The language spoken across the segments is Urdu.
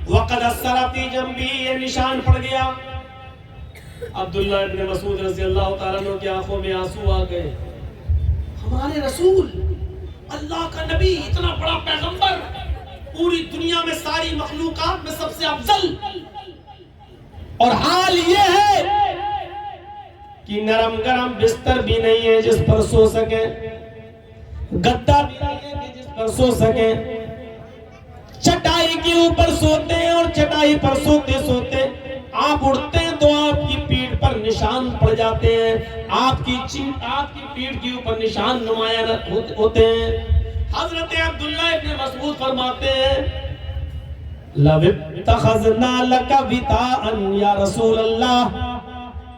وقد اثر فی جنبی، یہ نشان پڑ گیا. عبداللہ ابن مسعود رضی اللہ تعالیٰ عنہ کی آنکھوں میں آنسو آ گئے. ہمارے رسول، اللہ کا نبی، اتنا بڑا پیغمبر، پوری دنیا میں ساری مخلوقات میں سب سے افضل، اور حال یہ ہے کہ نرم گرم بستر بھی نہیں ہے جس پر سو سکے، گدا بھی نہیں ہے کہ جس پر سو سکے، چٹائی کے اوپر سوتے ہیں اور چٹائی پر سوتے سوتے آپ اٹھتے ہیں تو آپ کی پیٹھ پر نشان پڑ جاتے ہیں، آپ کی پیٹھ کے اوپر نشان نمایاں ہوتے ہیں. حضرت عبداللہ ابن مسعود فرماتے ہیں لَوِ اتَّخَذْنَا لَكَ وِطَاءً یا رسول اللہ.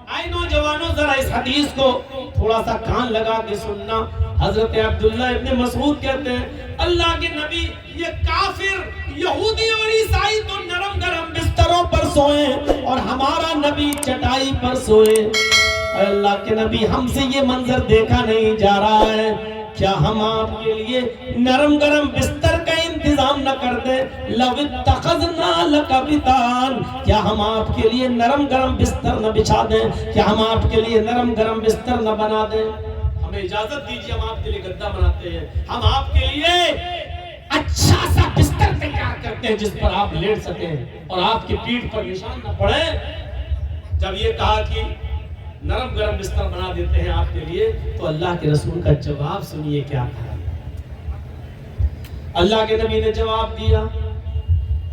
آئے نوجوانوں ذرا اس حدیث کو تھوڑا سا کان لگا کے سننا. حضرت عبداللہ ابن مسعود کہتے ہیں اللہ کے نبی، یہ کافر یہودی اور عیسائی تو نرم گرم بستروں پر سوئیں اور ہمارا نبی چٹائی پر سوئے. اے اللہ کے نبی، ہم سے یہ منظر دیکھا نہیں جا رہا ہے، کیا ہم آپ کے لیے نرم گرم بستر کا انتظام نہ کر دیں؟ لَوِ اتَّخَذْنَا لَكَ وِطَاءً، کیا ہم آپ کے لیے نرم گرم بستر نہ بچھا دیں؟ کیا ہم آپ کے لیے نرم گرم بستر نہ بنا دیں؟ ہمیں اجازت دیجیے، ہم آپ کے لیے گدا بناتے ہیں، ہم آپ کے لیے اچھا سا بستر تیار کرتے ہیں جس پر آپ لیٹ سکیں اور آپ کی پیٹھ پر نشان نہ پڑے. جب یہ کہا کہ نرم گرم بستر بنا دیتے ہیں آپ کے لیے، تو اللہ کے رسول کا جواب سنیے کیا تھا. اللہ کے نبی نے جواب دیا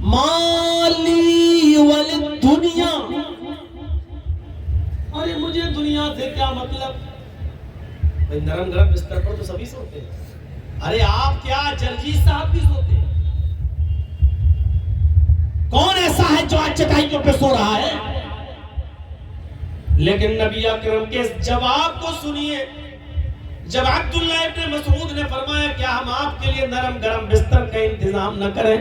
مالی وللدنیا، ارے مجھے دنیا سے کیا مطلب؟ بھئی نرم گرم بستر پر تو سبھی سوتے ہیں. ارے آپ کیا جرجیت صاحب بھی سوتے ہیں؟ کون ایسا ہے جو آج چٹائیوں پہ سو رہا ہے؟ لیکن نبی اکرم کے اس جواب کو سنیے. جب عبداللہ ابن مسعود نے فرمایا کیا ہم آپ کے لیے نرم گرم بستر کا انتظام نہ کریں،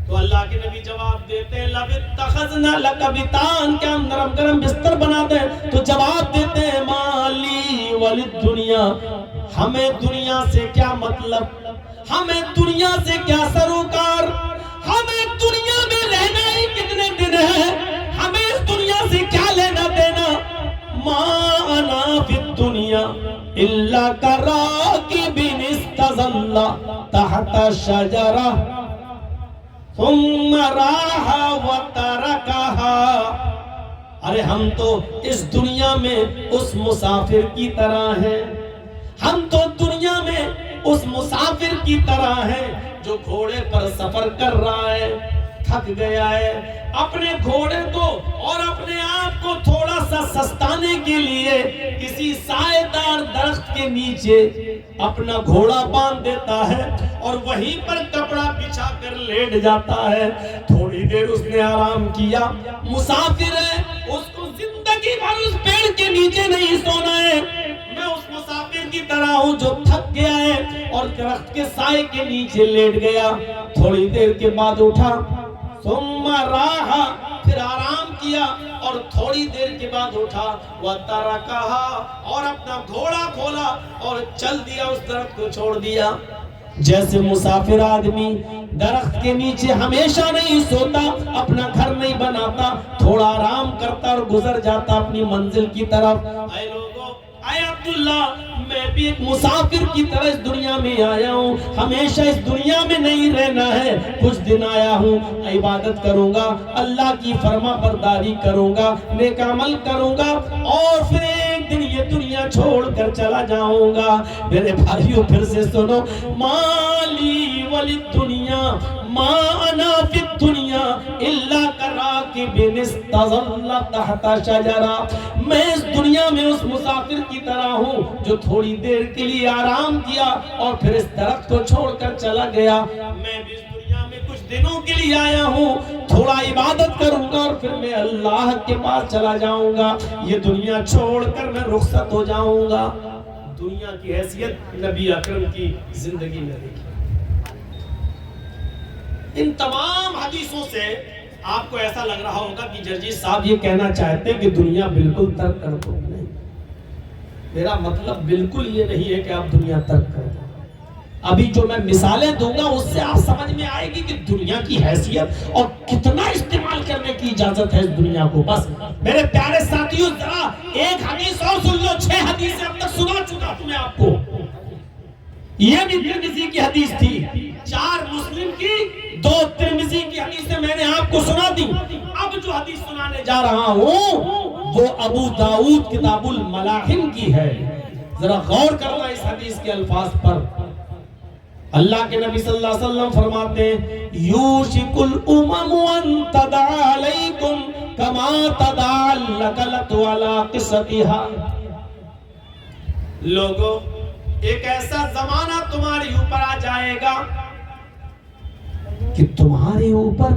تو اللہ کے نبی جواب دیتے ہیں لَوِ اتَّخَذْنَا لَكَ وِطَاءً، کیا ہم نرم گرم بستر بنا دیں؟ تو جواب دیتے ہیں مالی وللدنیا، ہمیں دنیا سے کیا مطلب، ہمیں دنیا سے کیا سروکار، ہمیں دنیا میں رہنا ہی کتنے دن ہے، ہمیں اس دنیا سے کیا لینا دینا. ما انا فی الدنیا الا کراکب استظل تحت شجرہ ثم راح وترکها. ارے ہم تو اس دنیا میں اس مسافر کی طرح ہیں، ہم تو دنیا میں اس مسافر کی طرح ہیں جو گھوڑے پر سفر کر رہا ہے، تھک گیا ہے، اپنے گھوڑے کو اور اپنے آپ کو تھوڑا سا سستانے کے لیے کسی سائے دار درخت کے نیچے اپنا گھوڑا باندھ دیتا ہے اور وہیں پر کپڑا بچھا کر لیٹ جاتا ہے. تھوڑی دیر اس نے آرام کیا، مسافر ہے، اس کو زندگی بھر اس پیڑ کے نیچے نہیں سونا ہے. میں اس مسافر کی طرح ہوں جو تھک گیا ہے اور درخت کے سائے کے نیچے لیٹ گیا. تھوڑی دیر کے بعد اٹھا، ثم راح، پھر آرام کیا اور تھوڑی دیر کے بعد اٹھا، وَتَرَكَهَا، اور اپنا گھوڑا کھولا اور چل دیا، اس درخت کو چھوڑ دیا. جیسے مسافر آدمی درخت کے نیچے ہمیشہ نہیں سوتا، اپنا گھر نہیں بناتا، تھوڑا آرام کرتا اور گزر جاتا اپنی منزل کی طرف. اے لوگوں، اے عبداللہ، میں بھی ایک مسافر کی طرح اس دنیا میں آیا ہوں، ہمیشہ اس دنیا میں نہیں رہنا ہے. کچھ دن آیا ہوں، عبادت کروں گا، اللہ کی فرما برداری کروں گا، نیک عمل کروں گا، اور پھر ایک دن یہ دنیا چھوڑ کر چلا جاؤں گا. میرے بھائیوں پھر سے سنو، مالی وللدنیا ما انا فی الدنیا الا کراکب استظل تحت شجرہ. میں اس دنیا میں اس مسافر کی طرح ہوں جو تھوڑی دیر کے لیے آرام کیا اور پھر اس درخت کو چھوڑ کر چلا گیا. میں بھی اس دنیا میں کچھ دنوں کے لیے آیا ہوں، تھوڑا عبادت کروں گا اور پھر میں اللہ کے پاس چلا جاؤں گا. یہ دنیا چھوڑ کر میں رخصت ہو جاؤں گا. دنیا کی حیثیت نبی اکرم کی زندگی میں دیکھی. ان تمام حدیثوں سے آپ کو ایسا لگ رہا ہوگا کہ جرجیت صاحب یہ کہنا چاہتے ہیں کہ دنیا بالکل ترک کر دو. نہیں، میرا مطلب بالکل یہ نہیں ہے کہ آپ دنیا ترک کر دو. ابھی جو میں مثالیں دوں گا اس سے آپ سمجھ میں آئے گی کہ دنیا کی حیثیت اور کتنا استعمال کرنے کی اجازت ہے اس دنیا کو. بس میرے پیارے ساتھیوں ذرا ایک حدیث اور سن لو. 6 حدیثیں اب تک سنا چکا ہوں میں آپ کو. یہ بھی ترمذی کی حدیث تھی, 4 مسلم کی, 2 ترمذی کی حدیثیں میں نے آپ کو سنا دی. اب جو حدیث سنانے جا رہا ہوں وہ ابو داؤد کتاب الملاحم کی ہے. ذرا غور کرنا اس حدیث کے الفاظ پر. اللہ کے نبی صلی اللہ علیہ وسلم فرماتے ہیں یوشک الامم ان تدعا علیکم کما تدعا اللقلۃ علی قصتها. لوگوں ایک ایسا زمانہ تمہارے اوپر آ جائے گا کہ تمہارے اوپر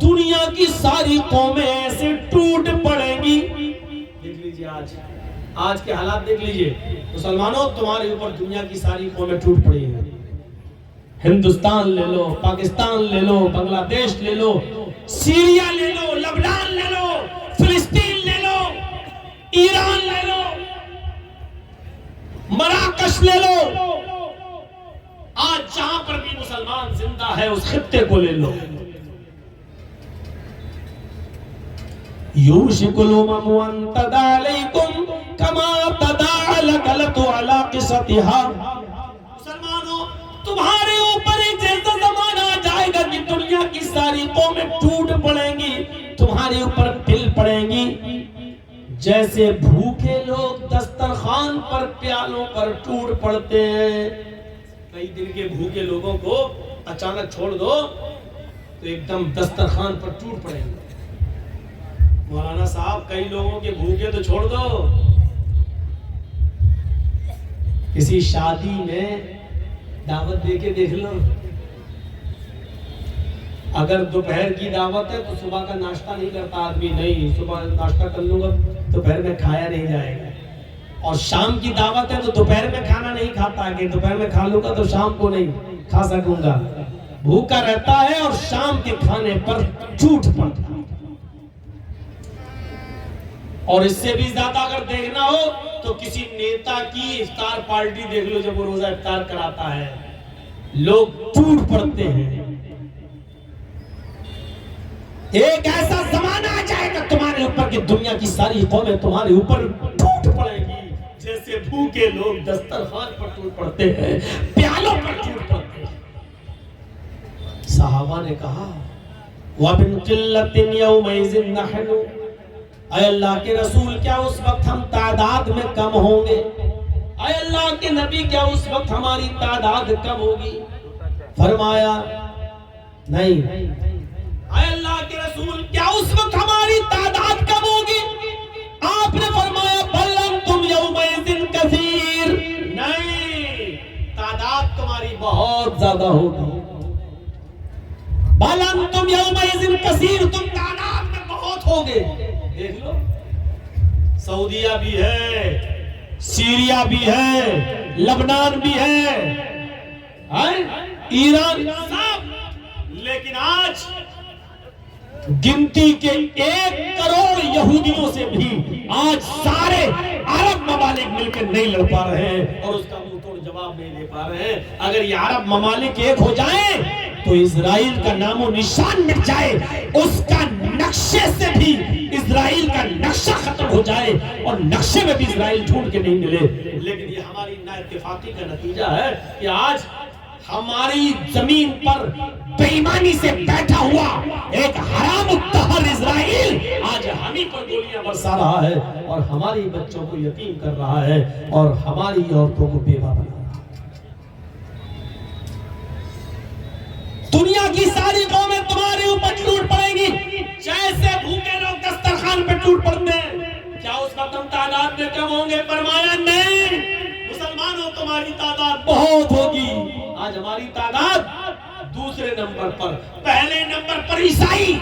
دنیا کی ساری قومیں ایسے ٹوٹ پڑیں گی. دیکھ لیجئے آج کے حالات دیکھ لیجئے مسلمانوں, تمہارے اوپر دنیا کی ساری قومیں ٹوٹ پڑی ہیں. ہندوستان لے لو, پاکستان لے لو, بنگلہ دیش لے لو, سیریا لے لو, لبنان لے لو, فلسطین لے لو, ایران لے لو, مراکش لے لو. آج جہاں پر بھی مسلمان زندہ ہے اس خطے کو لے لو. یوشک الامم ان تدعا علیکم کما تدعا القلۃ علی قصتها. مسلمانوں تمہارے اوپر ایک ایسا زمانہ آ جائے گا کہ دنیا کی ساری قومیں ٹوٹ پڑیں گی, تمہارے اوپر پل پڑیں گی جیسے بھوکے لوگ دسترخوان پر پیالوں پر ٹوٹ پڑتے ہیں. کئی دن کے بھوکے لوگوں کو اچانک چھوڑ دو تو ایک دم دسترخوان پر ٹوٹ پڑیں گے. مولانا صاحب کئی لوگوں کے بھوکے تو چھوڑ دو, کسی شادی میں دعوت دے کے دیکھ لو, اگر دوپہر کی دعوت ہے تو صبح کا ناشتہ نہیں کرتا آدمی, نہیں صبح ناشتہ کر لوں گا دوپہر میں کھایا نہیں جائے گا. اور شام کی دعوت ہے تو دوپہر میں کھانا نہیں کھاتا کہ دوپہر میں کھا لوں گا تو شام کو نہیں کھا سکوں گا. بھوکا رہتا ہے اور شام کے کھانے پر جھوٹ پڑتا. اور اس سے بھی زیادہ اگر دیکھنا ہو تو کسی نیتا کی افطار پارٹی دیکھ لو, جب وہ روزہ افطار کراتا ہے لوگ ٹوٹ پڑتے ہیں. ایک ایسا زمانہ آ جائے گا تمہارے اوپر کہ دنیا کی ساری قومیں تمہارے اوپر ٹوٹ پڑیں گی جیسے بھوکے لوگ دسترخوان پر ٹوٹ پڑتے ہیں, پیالوں پر ٹوٹ پڑتے ہیں. صحابہ نے کہا وَمِن قِلَّةٍ يَوْمَئِذٍ نَحْنُ, اے اللہ کے رسول کیا اس وقت ہم تعداد میں کم ہوں گے؟ اے اللہ کے نبی کیا اس وقت ہماری تعداد کم ہوگی؟ فرمایا نہیں. اے اللہ کے رسول کیا اس وقت ہماری تعداد کم ہوگی؟ آپ نے فرمایا بل انتم یومئذ کثیر, نہیں تعداد تمہاری بہت زیادہ ہوگی. بل انتم یومئذ کثیر, تم تعداد میں بہت ہوگے. دیکھ لو سعودیہ بھی ہے, سیریا بھی ہے, لبنان بھی ہے, ایران سب, لیکن آج گنتی کے 1 کروڑ یہودیوں سے بھی آج سارے عرب ممالک مل کر نہیں لڑ پا رہے ہیں اور اس کا منہ توڑ جواب نہیں دے پا رہے ہیں. اگر یہ عرب ممالک ایک ہو جائیں تو اسرائیل کا نام و نشان مٹ جائے, اس کا نقشے سے بھی اسرائیل کا نقشہ ختم ہو جائے اور نقشے میں بھی اسرائیل ڈھونڈ کے نہیں ملے. لیکن یہ ہماری نا اتفاقی کا نتیجہ ہے کہ آج ہماری زمین پر بے ایمانی سے بیٹھا ہوا ایک حرام الدہر اسرائیل آج ہمیں پر گولیاں برسا رہا ہے اور ہماری بچوں کو یتیم کر رہا ہے اور ہماری عورتوں کو بیوہ بنا رہا ہے. دنیا کی ساری قومیں تمہارے اوپر ٹوٹ پڑیں گی جیسے بھوکے لوگ دسترخوان پہ ٹوٹ پڑتے ہیں. کیا اس وقت ہم تعداد میں کم ہوں گے؟ فرمایا نہیں, مسلمانوں تمہاری تعداد بہت ہوگی. آج ہماری تعداد دوسرے نمبر پر, پہلے نمبر پر عیسائی,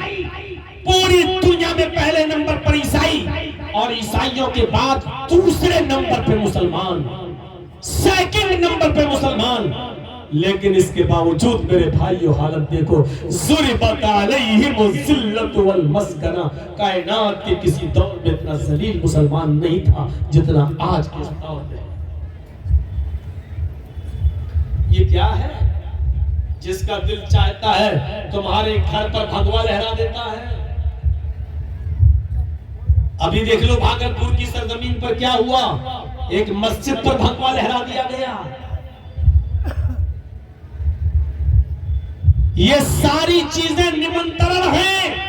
پوری دنیا میں پہلے نمبر پر عیسائی اور عیسائیوں کے بعد دوسرے نمبر پہ مسلمان, سیکنڈ نمبر پہ مسلمان. لیکن اس کے باوجود میرے بھائیو حالت دیکھو, ضربت علیہم الذلۃ والمسکنہ. کائنات کے کسی دور میں اتنا ذلیل مسلمان نہیں تھا جتنا آج کے دور میں. یہ کیا ہے؟ جس کا دل چاہتا ہے تمہارے گھر پر بھگوا لہرا دیتا ہے. ابھی دیکھ لو بھاگلپور کی سرزمین پر کیا ہوا، ایک مسجد پر بھگوا لہرا دیا گیا. یہ ساری چیزیں نمنترن ہیں